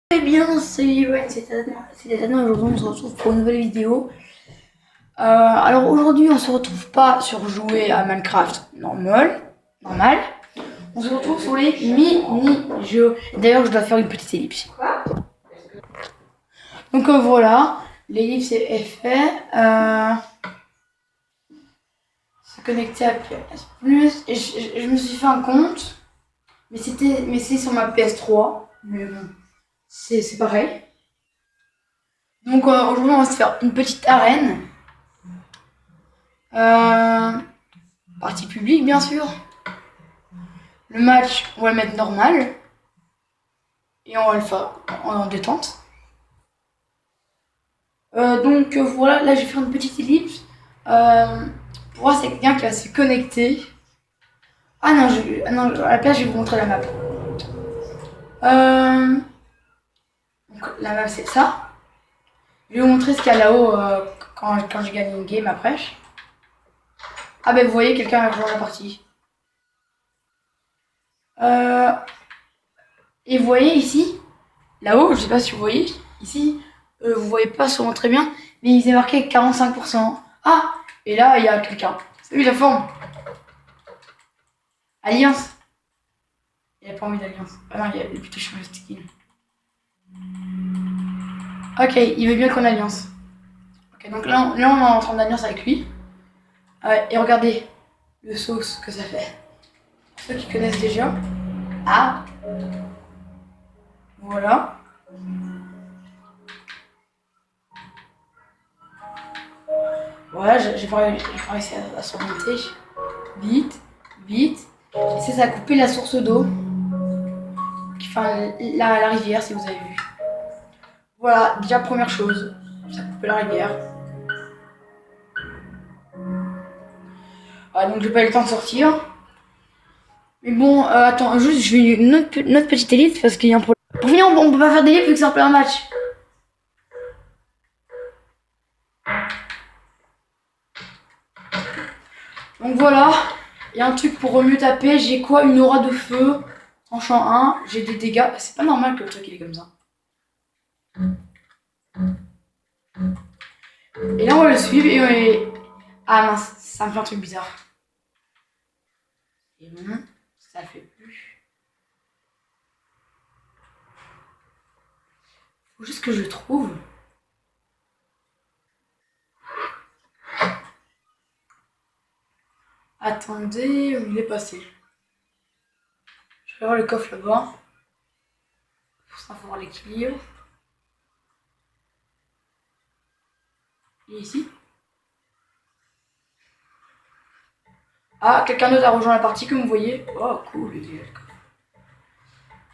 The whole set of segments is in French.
Eh bien, salut, c'est Adnan, aujourd'hui on se retrouve pour une nouvelle vidéo. Alors aujourd'hui on se retrouve pas sur jouer à Minecraft normal. On se retrouve sur les mini-jeux. D'ailleurs je dois faire une petite ellipse. Donc voilà, l'ellipse est fait. Se connecter à PS Plus. Je me suis fait un compte, mais c'est sur ma PS3. Mais bon, c'est pareil. Donc aujourd'hui on va se faire une petite arène. Partie publique bien sûr. Le match on va le mettre normal. Et on va le faire en détente. Donc voilà, là je vais faire une petite ellipse. Pour voir c'est quelqu'un qui va se connecter. Ah non, à la place je vais vous montrer la map. Donc la map c'est ça. Je vais vous montrer ce qu'il y a là-haut quand j'ai gagné une game après. Ah ben vous voyez, quelqu'un a rejoint la partie. Et vous voyez ici, là-haut, je sais pas si vous voyez, ici, vous voyez pas sûrement très bien, mais il s'est marqué 45%. Ah, et là, il y a quelqu'un. Salut la forme. Alliance. Il a pas envie d'alliance. Ah non, il a plutôt changé de skin. Ok, il veut bien qu'on alliance. Ok, donc là, on est en train d'alliance avec lui. Et regardez le sauce que ça fait. Pour ceux qui connaissent déjà. Ah, voilà. Voilà, j'ai pas réussi à s'orienter. Vite, vite. Et ça a coupé la source d'eau. Enfin, la rivière, si vous avez vu. Voilà, déjà première chose. Ça a coupé la rivière. Donc j'ai pas eu le temps de sortir. Mais bon, attends, juste je vais une autre petite élite parce qu'il y a un problème. Pour finir, on peut pas faire d'élite vu que c'est en plein match. Donc voilà, il y a un truc pour mieux taper. J'ai quoi? Une aura de feu. Tranchant 1, j'ai des dégâts. C'est pas normal que le truc il est comme ça. Et là on va le suivre et on est... Ah mince, ça me fait un truc bizarre. Et non, ça le fait plus. Faut juste que je le trouve. Attendez, où il est passé? Je vais voir le coffre là-bas. Pour ça, faut voir l'équilibre. Il est ici. Ah, quelqu'un d'autre a rejoint la partie comme vous voyez. Oh, cool.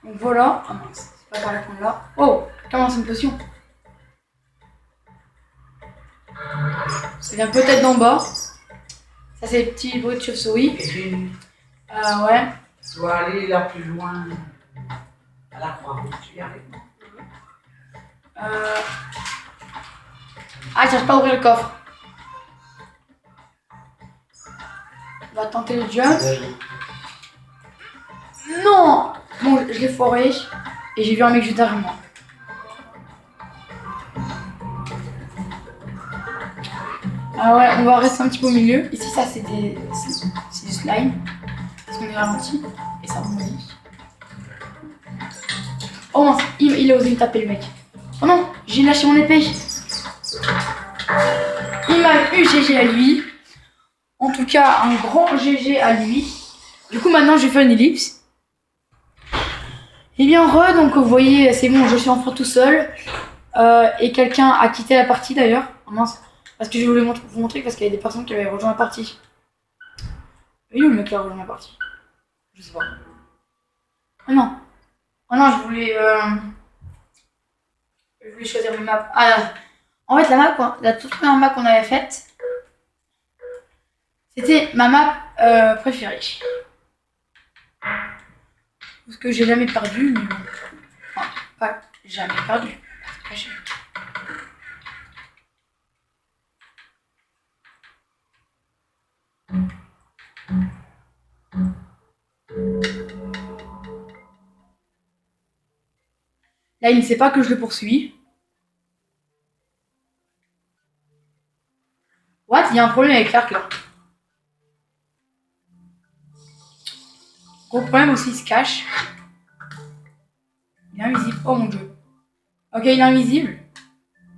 Donc voilà. Ah mince, c'est pas par la qu'on là. Oh, comment c'est une potion? Ça vient peut-être d'en bas. Ça, c'est les petits bruits de chauve-souris. Ouais. Tu dois aller là plus loin à la croix. Tu y arrives? Ah, j'arrive pas à ouvrir le coffre. On va tenter le jump. Non. Bon, je l'ai foiré. Et j'ai vu un mec juste derrière moi. Ah ouais, on va rester un petit peu au milieu. Ici, ça, c'est du slime. Parce qu'on est ralenti. Et ça rebondit. Oh mince, il a osé me taper le mec. Oh non, j'ai lâché mon épée. Il m'a eu GG à lui. En tout cas, un grand GG à lui. Du coup, maintenant, je vais faire une ellipse. Et bien, donc vous voyez, c'est bon, je suis enfin tout seul. Et quelqu'un a quitté la partie d'ailleurs. Oh mince. Parce que je voulais vous montrer parce qu'il y a des personnes qui avaient rejoint la partie. Oui, le mec qui a rejoint la partie. Je sais pas. Oh non. Oh non, je voulais choisir une map. Ah, en fait, la toute première map qu'on avait faite, c'était ma map préférée. Parce que j'ai jamais perdu, mais bon. Enfin, pas jamais perdu. Pas jamais. Là, il ne sait pas que je le poursuis. What? Il y a un problème avec l'arc là. Gros problème aussi, il se cache. Il est invisible. Oh mon dieu. Ok, il est invisible.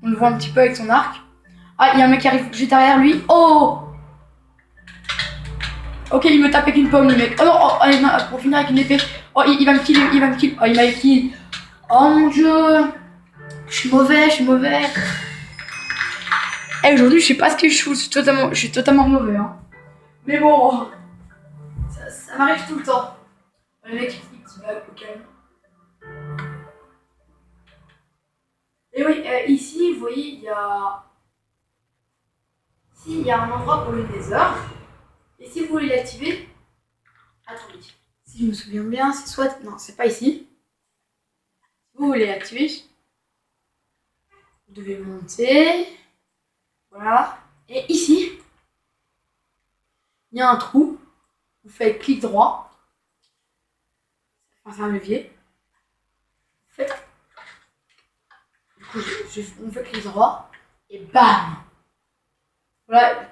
On le voit un petit peu avec son arc. Ah, il y a un mec qui arrive juste derrière lui. Oh! Ok, il me tape avec une pomme, le mec. Oh non, oh, allez, non, pour finir avec une épée. Oh, il va me kill, il va me kill. Oh, il m'a kill. Oh mon dieu. Je suis mauvais, je suis mauvais. Et aujourd'hui, je sais pas ce que je shoot. Je suis totalement mauvais. Hein. Mais bon, ça m'arrive tout le temps. Le mec, il petit bug au calme. Et oui, ici, vous voyez, il y a... Ici, il y a un endroit pour le nether. Et si vous voulez l'activer... Attendez. Si je me souviens bien, c'est soit... Non, c'est pas ici. Si vous voulez l'activer, vous devez monter. Voilà. Et ici, il y a un trou. Vous faites clic droit. Enfin, c'est un levier. Vous faites... Du coup, on fait clic droit. Et bam! Voilà.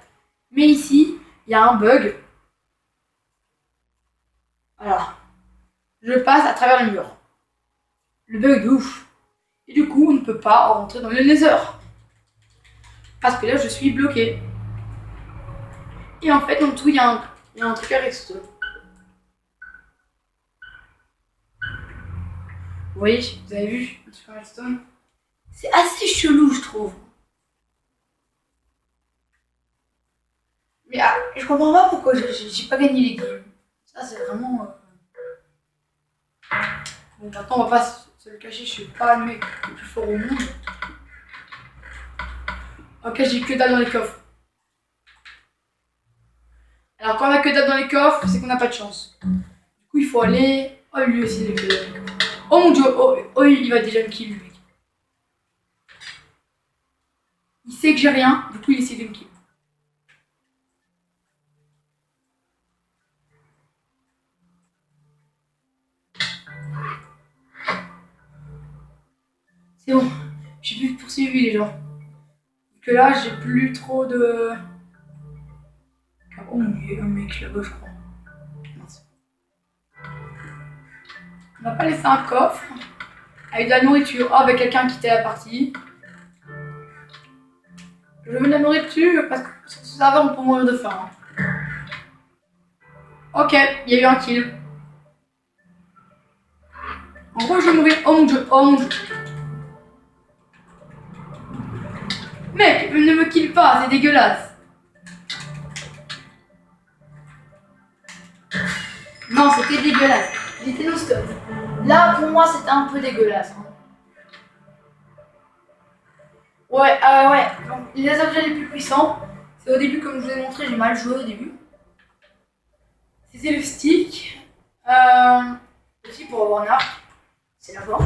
Mais ici, il y a un bug. Alors, je passe à travers le mur. Le bug de ouf. Et du coup, on ne peut pas rentrer dans le nether. Parce que là, je suis bloqué. Et en fait, en dessous, il y a un truc à redstone. Vous voyez, vous avez vu le truc à redstone? C'est assez chelou, je trouve. Mais je comprends pas pourquoi j'ai pas gagné les games. Ça, c'est vraiment... Bon, maintenant, on va pas se le cacher, je suis pas le mec le plus fort au monde. Ok, j'ai que dalle dans les coffres. Alors, quand on a que dalle dans les coffres, c'est qu'on n'a pas de chance. Du coup, il faut aller... Oh, lui aussi, il est que dalle dans les coffres. Oh mon dieu, oh, il va déjà me kill, le mec. Il sait que j'ai rien, du coup, il essaie de me kill. C'est bon, j'ai plus poursuivi les gens. Que là, j'ai plus trop de... Oh mon dieu, un mec là-bas, je crois. Mince. On va pas laisser un coffre avec de la nourriture. Oh, avec quelqu'un qui quittait la partie. Je mets de la nourriture parce que sur ce serveur, on peut mourir de faim. Ok, il y a eu un kill. En gros, je vais mourir. Oh mon dieu, oh mon dieu. Mec, ne me kill pas, c'est dégueulasse. Non, c'était dégueulasse. J'étais no stop. Là, pour moi, c'était un peu dégueulasse. Hein. Ouais, ouais. Donc, les objets les plus puissants, c'est au début, comme je vous ai montré, j'ai mal joué au début. C'était le stick. Aussi pour avoir un arc. C'est là-bas.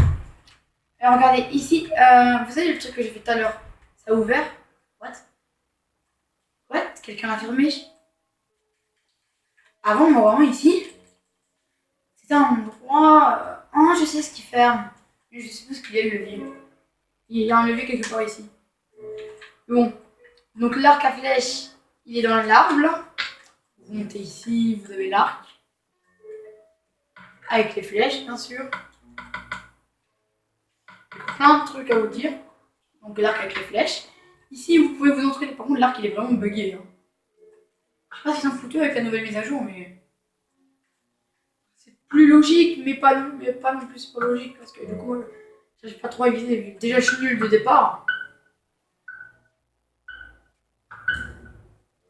Et regardez, ici, vous savez le truc que j'ai fait tout à l'heure? Ça a ouvert. What? What? Quelqu'un l'a fermé? Avant, normalement, ici, c'était un endroit... Oh, je sais ce qu'il ferme. Mais je suppose qu'il y a le levier. Il y a un levier quelque part ici. Bon. Donc l'arc à flèche, il est dans l'arbre là. Vous montez ici, vous avez l'arc. Avec les flèches, bien sûr. Plein de trucs à vous dire. Donc l'arc avec les flèches. Ici, vous pouvez vous entrer. Par contre, l'arc, il est vraiment bugué. Hein. Je sais pas s'ils sont foutus avec la nouvelle mise à jour, mais... C'est plus logique, mais pas non plus pas logique. Parce que du coup, j'ai pas trop révisé. Déjà, je suis nul de départ.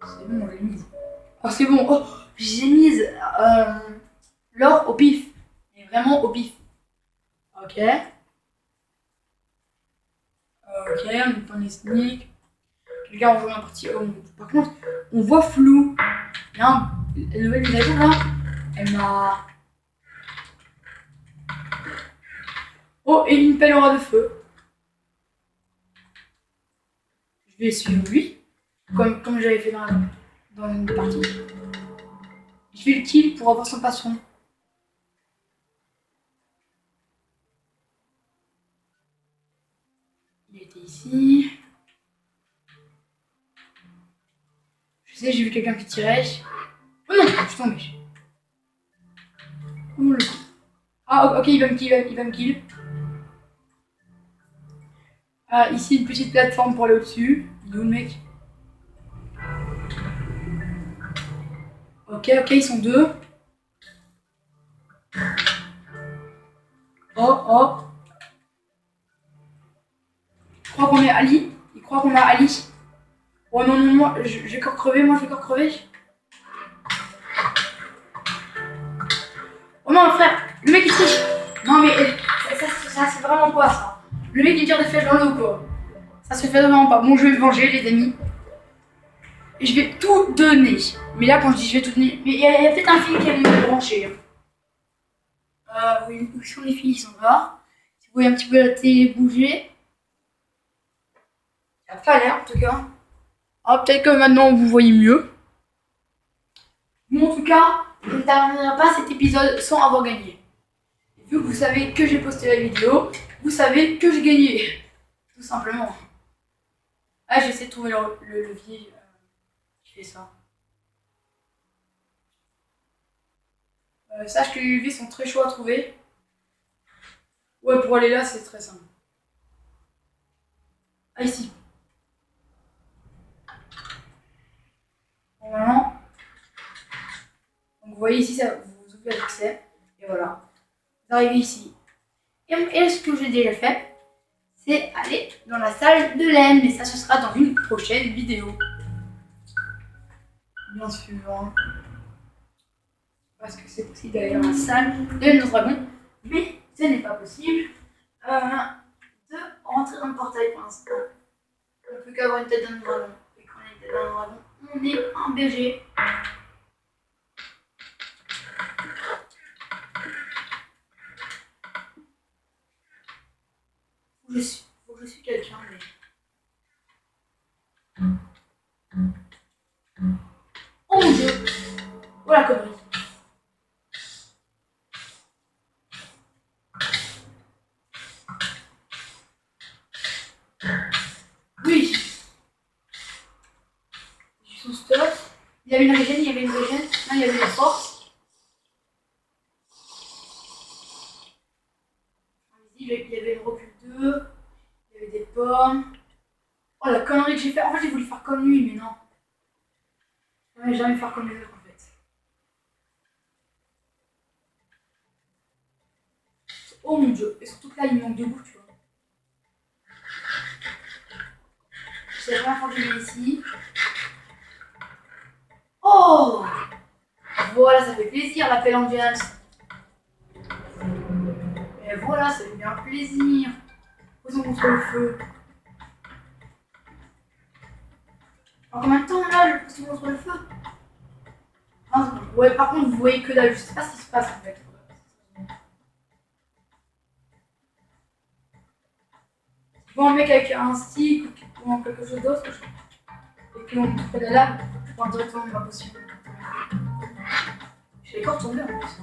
C'est bon, j'ai mis. Oh, c'est bon. Oh, j'ai mis l'or au pif. Mais vraiment au pif. Ok. Ok, on est dans les sneaks. Les gars, on joue la partie. Oh, par contre, on voit flou. Là, la nouvelle mise à jour là, elle m'a. Oh, et une pelle aura de feu. Je vais suivre lui, comme j'avais fait dans une des parties. Je vais le kill pour avoir son patron. Il était ici. Je sais, j'ai vu quelqu'un qui tirait. Oh non, je suis tombé. Oh, le... Ah ok, il va me kill, il va me kill. Ah, ici une petite plateforme pour aller au-dessus. Il est où le mec? Ok, ils sont deux. Oh. Je crois qu'on est Ali. Il croit qu'on a Ali. Oh non, moi, je vais encore crever, Oh non, frère, le mec il triche. Non mais ça c'est vraiment pas ça. Le mec il tire des flèches dans l'eau quoi. Ça se fait vraiment pas. Bon, je vais me venger les amis. Et je vais tout donner. Mais là quand je dis je vais tout donner, mais il y a peut-être un fil qui est branché. Oui, où sont les fils? Ils sont là. Si vous voyez un petit peu la télé bouger. Ça a pas l'air en tout cas. Ah, peut-être que maintenant vous voyez mieux. Bon, en tout cas, je ne terminerai pas cet épisode sans avoir gagné. Et vu que vous savez que j'ai posté la vidéo, vous savez que j'ai gagné. Tout simplement. Ah, j'essaie de trouver le levier qui fait ça. Sache que les leviers sont très chauds à trouver. Ouais, pour aller là, c'est très simple. Ah, ici. Normalement. Donc vous voyez ici, ça, vous ouvrez l'accès. Et voilà. Vous arrivez ici. Et ce que j'ai déjà fait, c'est aller dans la salle de laine. Mais ça, ce sera dans une prochaine vidéo. Bien sûr. Hein. Parce que c'est possible d'aller dans la salle de laine de dragon. Mais ce n'est pas possible de rentrer dans le portail pour l'instant. On ne peut qu'avoir une tête d'un dragon. Et quand on a une tête d'un dragon, on est un BG. Faut que je suis quelqu'un, mais... Oh mon dieu! Oh la connerie! Oui! J'ai son stuff. Il y avait une régène, Non, il y avait une force. Il y avait une recul 2. Il y avait des pommes. Oh la connerie que j'ai fait. En fait, j'ai voulu faire comme lui, mais non. Je ne vais jamais faire comme les autres en fait. Oh mon dieu. Et surtout que là, il me manque de goût, tu vois. C'est la première fois que je viens ici. Oh! Voilà, ça fait plaisir l'appel ambiance. Et voilà, ça fait bien plaisir. Posons contre le feu. En combien de temps là, je pose contre le feu? Ouais, par contre, vous voyez que dalle. Je sais pas ce qui se passe en fait. Je vois un mec avec un stick ou quelque chose d'autre et qu'on fait la lave, je prends directement ma potion. Je vais encore tomber en plus.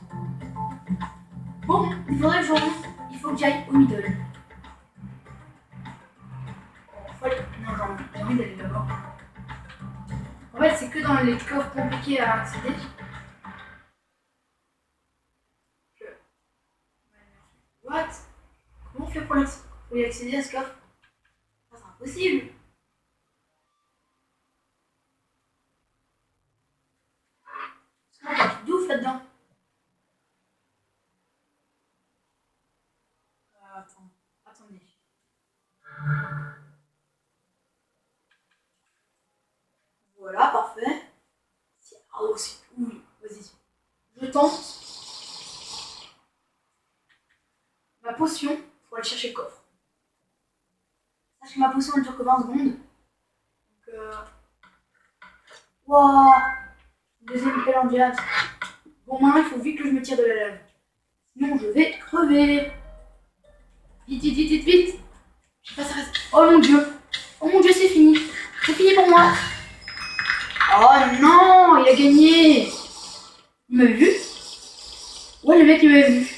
Bon, il faudrait que je remonte. Il faut que j'aille au middle. Non, j'ai envie d'aller d'abord. En fait, c'est que dans les coffres compliqués à accéder. What? Comment on fait pour y accéder à ce coffre? C'est impossible. C'est un truc d'ouf là-dedans. Attendez. Voilà, parfait. Ah aussi, oui, vas-y. Je tente. Ma potion, faut aller chercher le coffre. Sache que ma potion elle dure que 20 secondes. Donc Wow. Deuxième pelle en diable. Bon, maintenant il faut vite que je me tire de la lave. Sinon je vais crever. Vite. Je sais pas, ça reste. Oh mon dieu, c'est fini. C'est fini pour moi. Oh non, il a gagné. Il m'avait vu? Ouais, le mec il m'avait vu.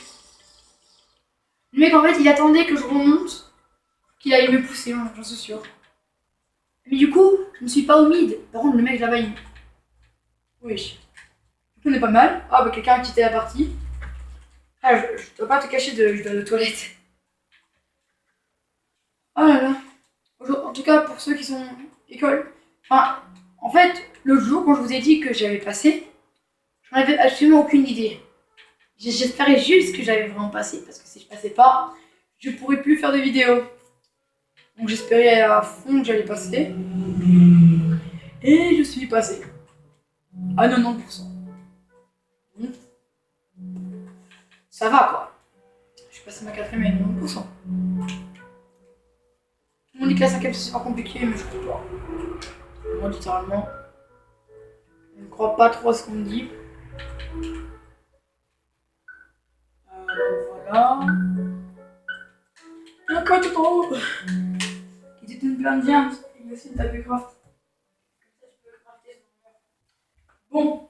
Le mec en fait il attendait que je remonte qu'il allait me pousser, hein, j'en suis sûr. Mais du coup, je ne suis pas au mid. Par contre, le mec là-bas, il... Oui. Du coup, on est pas mal. Ah, bah quelqu'un a quitté la partie. Ah, je dois pas te cacher, je dois aller aux toilettes. Oh là là. En tout cas, pour ceux qui sont école. Enfin, en fait, l'autre jour, quand je vous ai dit que j'avais passé, j'en avais absolument aucune idée. J'espérais juste que j'avais vraiment passé, parce que si je passais pas, je pourrais plus faire de vidéos. Donc j'espérais à fond que j'allais passer. Et je suis passé. À 90%. Donc, ça va quoi. Je suis passé ma quatrième à 90%. On dit que la cinquième c'est super compliqué, mais je crois pas. Moi, littéralement, je ne crois pas trop à ce qu'on me dit. Voilà. Un code trop. Il était une plein de viande. Il y a aussi une table de craft. Bon.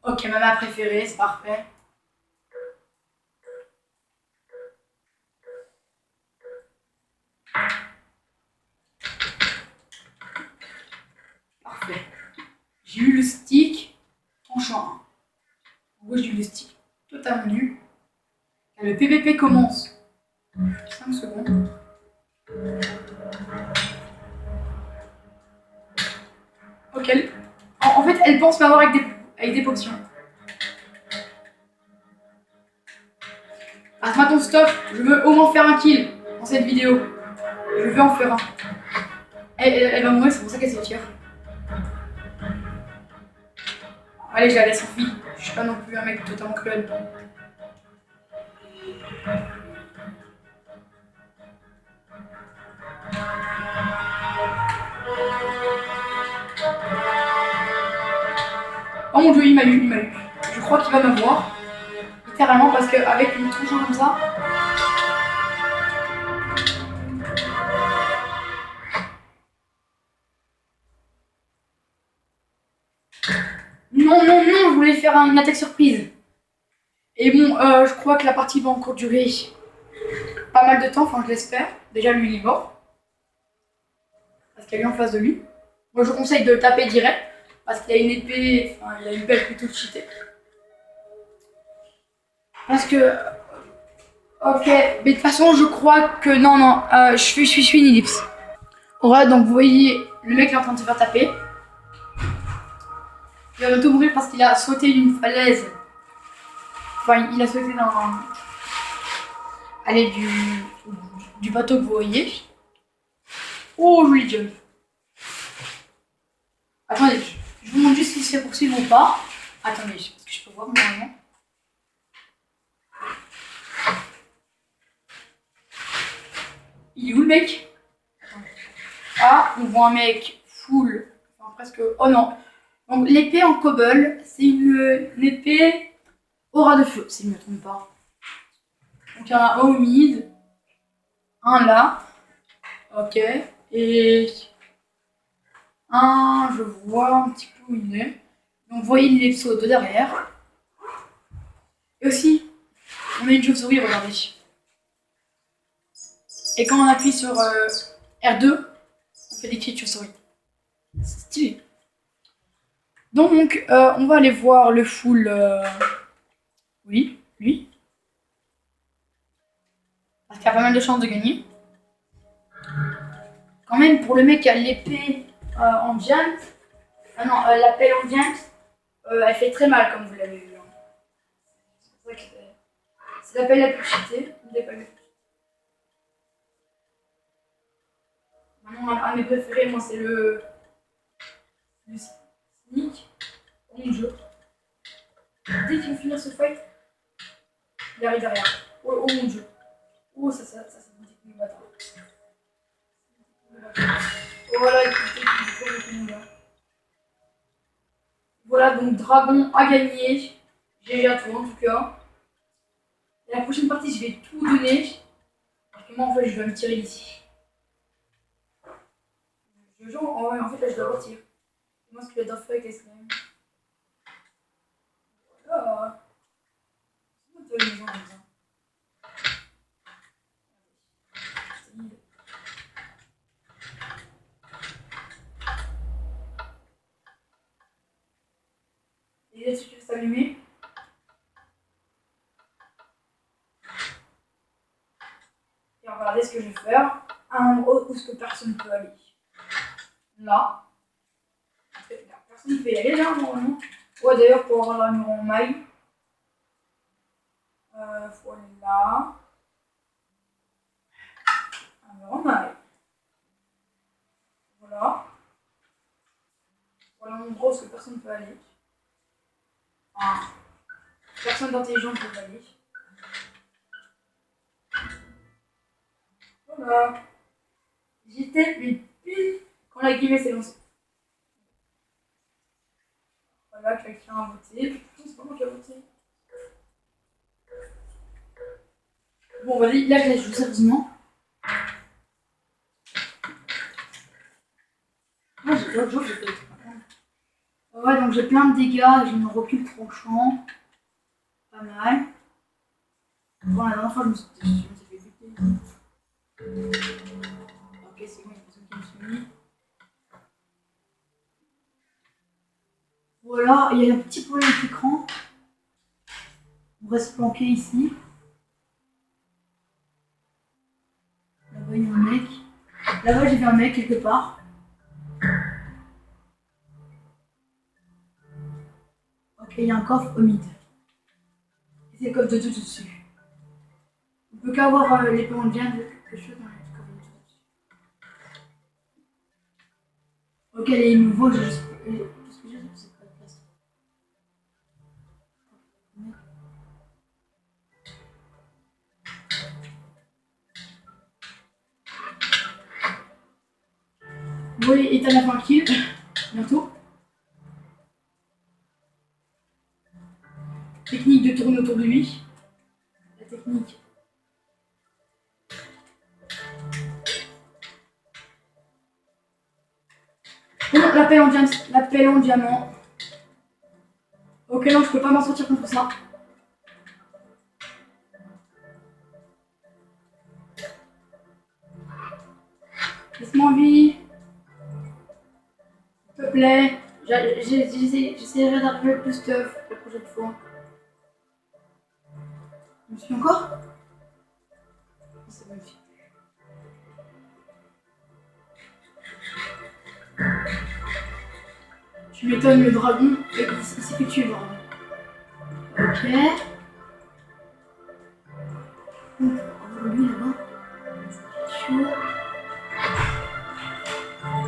Ok, ma map préférée, c'est parfait. Parfait. J'ai eu le stick tranchant 1. En gros, j'ai eu le stick totalement nul. Le PVP commence. 5 secondes. Ok. En fait, elle pense m'avoir avec des potions. Ah, maintenant stop. Je veux au moins faire un kill dans cette vidéo. Je veux en faire un. Elle va mourir, c'est pour ça qu'elle se tire. Allez, je la laisse en vie. Je suis pas non plus un mec totalement cruel. Oh mon dieu, il m'a eu. Je crois qu'il va m'avoir. Littéralement, parce qu'avec une touche comme ça. Non, je voulais faire une attaque surprise. Et bon, je crois que la partie va encore durer pas mal de temps, enfin je l'espère. Déjà lui il est mort. Parce qu'il y a lui en face de lui. Moi je vous conseille de le taper direct. Parce qu'il a une épée, enfin il a une belle plutôt cheatée. Parce que... Ok, mais de toute façon je crois que... Non, je suis une ellipse. Ouais, donc vous voyez, le mec est en train de se faire taper. Il va bientôt mourir parce qu'il a sauté d'une falaise. Enfin, il a sauté dans... Allez, du bateau que vous voyez. Oh, joli jump. Attendez, je vous montre juste si c'est poursuivre ou pas. Attendez, parce que je peux voir normalement. Il est où le mec? Ah, on voit un mec full. Enfin, presque... Oh non. Donc l'épée en cobble, c'est une épée aura de feu, si je ne me trompe pas. Donc il y en a un au mid, un là. Ok. Et un, je vois un petit peu où il est. Donc vous voyez les pseudos de derrière. Et aussi, on a une chauve-souris, regardez. Et quand on appuie sur R2, on fait des cris de chauve-souris. C'est stylé. Donc, on va aller voir le full. Oui, lui. Parce qu'il y a pas mal de chances de gagner. Quand même, pour le mec qui a l'épée en giant. Ah non, la pelle en giant, elle fait très mal, comme vous l'avez vu. C'est la pelle la plus cheatée. Maintenant, un de mes préférés, moi, c'est le sneak. Oh mon dieu. Dès qu'il va finir ce fight, il arrive derrière. Oh mon dieu. Oh, ça c'est une technique de bâtard. Voilà, écoutez, voilà, donc Dragon a gagné. GG à toi en tout cas. Et la prochaine partie, je vais tout donner. Parce que moi, en fait, je dois me tirer d'ici. En fait, là, je dois partir. Moi, ce que j'adore faire avec les slimes. Voilà. C'est laisse juste allumer. Et regardez ce que je vais faire. À un endroit où ce que personne ne peut aller. Là. Personne ne peut y aller là, normalement. Ouais, d'ailleurs, pour avoir la mur en maille, faut aller là. Un mur en maille. Voilà. Voilà un endroit où ce que personne ne peut aller. Enfin, personne d'intelligent ne peut aller. Voilà. J'étais mais pile quand la guillemette s'est lancée. Voilà, quelqu'un a voté. C'est pas moi qui a voté. Bon, vas-y, là je laisse jouer sérieusement. Moi j'ai d'autres jours, j'ai peut-être. Ouais, donc j'ai plein de dégâts, j'ai une recul tranchant. Pas mal. Bon, la dernière fois je me suis fait buter. Ok, c'est bon, il y a personne qui me suit. Voilà, il y a un petit problème avec l'écran. On reste planqué ici. Là-bas, il y a un mec. Là-bas, j'ai vu un mec quelque part. Ok, il y a un coffre humide. Et c'est le coffre de tout dessus. On peut qu'avoir l'épée en lien de quelque chose dans les coffres de tout dessus. Ok, les nouveaux, j'ai juste. Qu'est-ce que j'ai dit? C'est pas de place. Oui, et t'as la fin kill. Bientôt. Technique de tourner autour de lui. La technique. Oh non, la pelle en diamant. Ok, non, je peux pas m'en sortir contre ça. Laisse-moi en vie. S'il te plaît. J'essaierai d'arriver le plus stuff la prochaine fois. Je me suis encore. C'est magnifique. Tu m'étonnes, le dragon. Il s'est fait tuer le dragon. Ok. Lui là-bas. Chaud.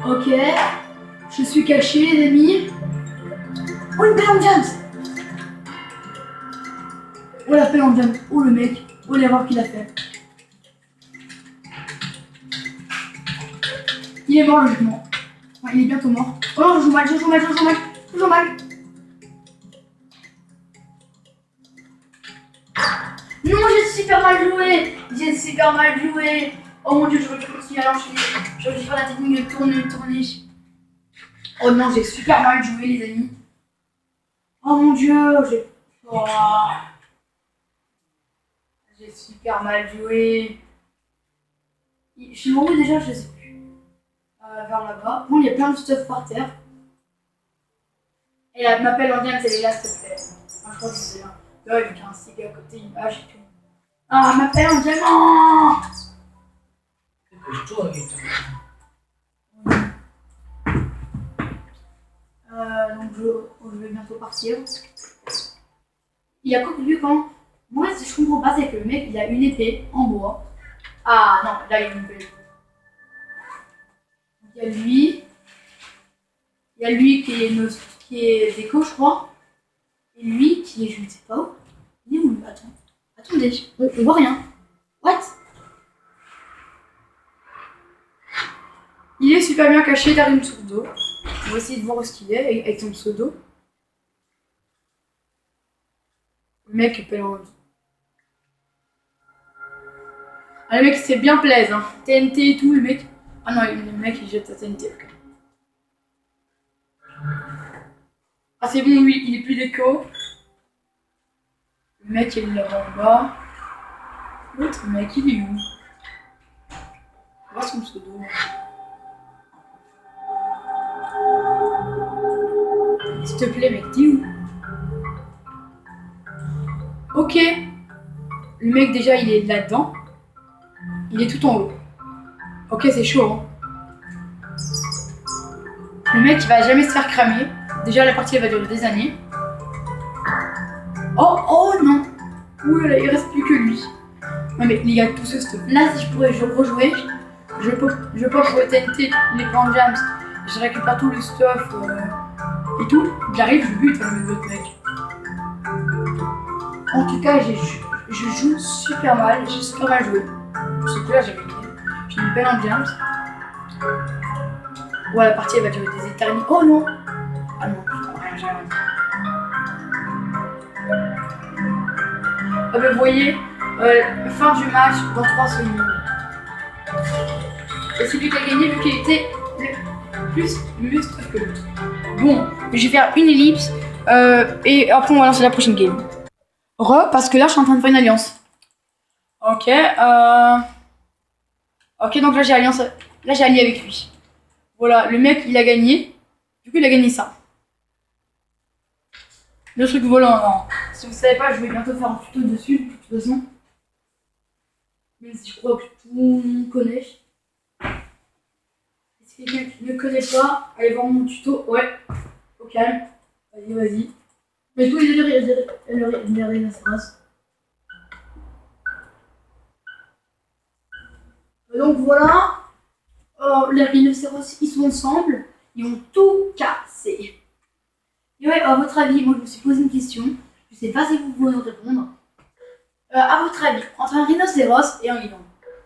Ok. Je suis caché, les amis. Oh, une pelle en diamant. Oh, la pelle en diamant. Oh, le mec. Oh, l'erreur qu'il a fait. Il est mort, logiquement. Ouais, il est bientôt mort. Oh non, je joue mal, je joue mal, je joue mal. Je joue mal. Non, j'ai super mal joué. J'ai super mal joué. Oh mon dieu, je veux continuer à l'enchaîner. Je veux faire la technique de tourner. Oh non, j'ai super mal joué, les amis. Oh mon dieu, j'ai super mal joué. Je suis mouru déjà, je sais plus. Vers là-bas. Bon, il y a plein de stuff par terre. Et ma pelle en diamant, elle est là, s'il te plaît. Ah, je crois que c'est là. Là, il y a un cigare à côté, une hache et tout. Ah, ma pelle en diamant. Donc je vais bientôt partir. Il y a quoi que lui quand? Moi, si je comprends pas, c'est que le mec, il a une épée en bois. Ah non, là, il y a une épée. Il y a lui. Il y a lui qui est déco, je crois. Et lui qui est, je ne sais pas où. Il est où? Attendez, on voit rien. What? Il est super bien caché derrière une source d'eau. On va essayer de voir où ce qu'il est avec son pseudo. Le mec est pas en... Ah, le mec c'est bien plaise, hein. TNT et tout, le mec. Ah non, le mec il jette sa TNT. Okay. Ah c'est bon, oui, il est plus déco. Le mec il est là en bas. L'autre mec il est où? On va voir son pseudo. S'il te plaît mec, dis où? Le mec déjà il est là-dedans. Il est tout en haut. Ok, c'est chaud. Hein. Le mec il va jamais se faire cramer. Déjà la partie elle va durer des années. Oh non. Ouh là, il reste plus que lui. Non mais les gars, tout ce stuff. Là si je pourrais rejouer, je pop pour TNT les plans jams. Je récupère tout le stuff et tout. J'arrive, je bute le mec. En tout cas, je joue super mal. J'ai super mal joué. Ce que là j'ai une belle ambiance. Ouais, la partie elle va durer des éternités. Oh non. Ah non, putain, j'ai rien. Ah ben vous voyez, fin du match dans 3 secondes. Et c'est lui qui a gagné vu qu'il était le mieux stuff que l'autre. Bon, je vais faire une ellipse et après on va lancer la prochaine game. Parce que là je suis en train de faire une alliance. Ok, ok, donc là j'ai alliance. Là j'ai allié avec lui. Voilà, le mec il a gagné. Du coup il a gagné ça. Le truc volant, non. Si vous savez pas, je vais bientôt faire un tuto dessus, de toute façon. Même si je crois que tout le monde connaît. Si quelqu'un ne connaît pas, allez voir mon tuto. Ouais, au calme. Vas-y. Mais tous les rhinocéros. Donc voilà. Les rhinocéros, ils sont ensemble. Ils ont tout cassé. Et ouais, à votre avis, moi je me suis posé une question. Je sais pas si vous pouvez me répondre. À votre avis, entre un rhinocéros et un lion,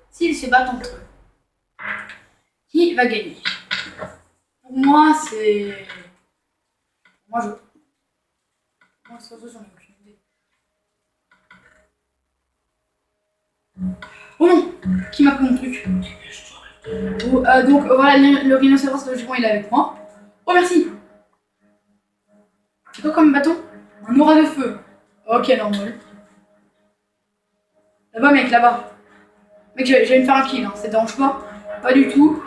s'ils se battent entre eux, qui va gagner? Pour moi, c'est. Moi, j'en ai aucune idée. Oh non! Qui m'a pris mon truc? Donc voilà, le rhinocéros, logiquement, il est avec moi. Oh merci! C'est quoi comme bâton? Un aura de feu. Ok, normal. Là-bas, mec, là-bas. Mec, je vais me faire un kill, hein. Ça te dérange pas? Pas du tout.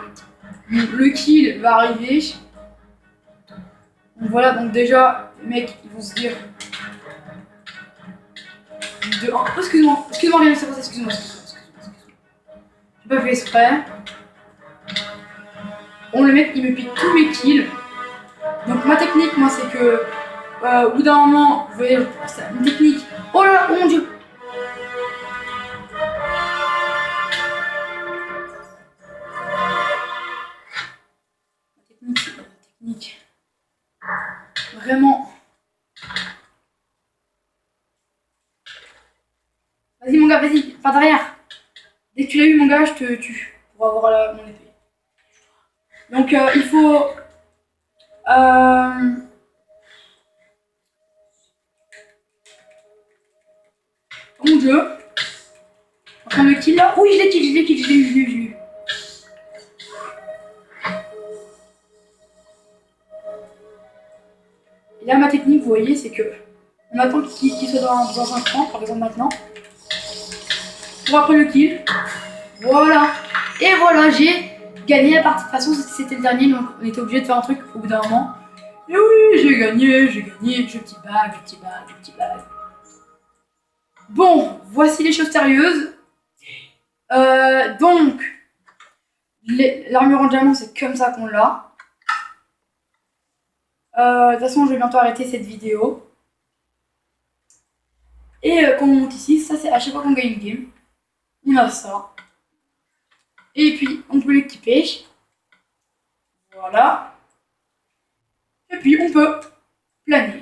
Le kill va arriver. Donc voilà, donc déjà, les mecs, ils vont se dire... Oh, excuse-moi, excuse-moi. J'ai pas fait exprès. Bon, le mec, il me pique tous mes kills. Donc ma technique, moi, c'est que... au bout d'un moment, vous voyez, c'est une technique... Oh là là, oh mon dieu! Technique. Vraiment. Vas-y mon gars, vas-y, pas derrière. Dès que tu l'as eu mon gars, je te tue pour avoir mon épée. Donc il faut... Oh mon dieu. En train de kill là. Oui, je l'ai eu. Et là, ma technique, vous voyez, c'est que on attend qu'il soit dans un coin, par exemple maintenant. Pour après le kill. Voilà. Et voilà, j'ai gagné la partie. De toute façon, c'était le dernier, donc on était obligé de faire un truc au bout d'un moment. Et oui, j'ai gagné. Je petit bag. Bon, voici les choses sérieuses. Donc, l'armure en diamant, c'est comme ça qu'on l'a. De toute façon, je vais bientôt arrêter cette vidéo. Et quand on monte ici, ça c'est à chaque fois qu'on gagne une game. On a ça. Et puis, on peut l'équiper. Voilà. Et puis, on peut planer.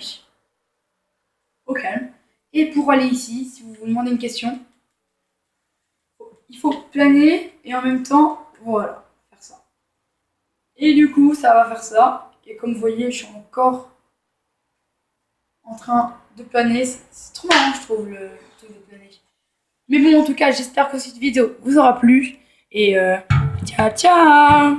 Au calme. Et pour aller ici, si vous vous demandez une question, il faut planer et en même temps, voilà, faire ça. Et du coup, ça va faire ça. Et comme vous voyez, je suis encore en train de planer. C'est trop marrant, je trouve, le truc de planer. Mais bon, en tout cas, j'espère que cette vidéo vous aura plu. Et ciao, ciao!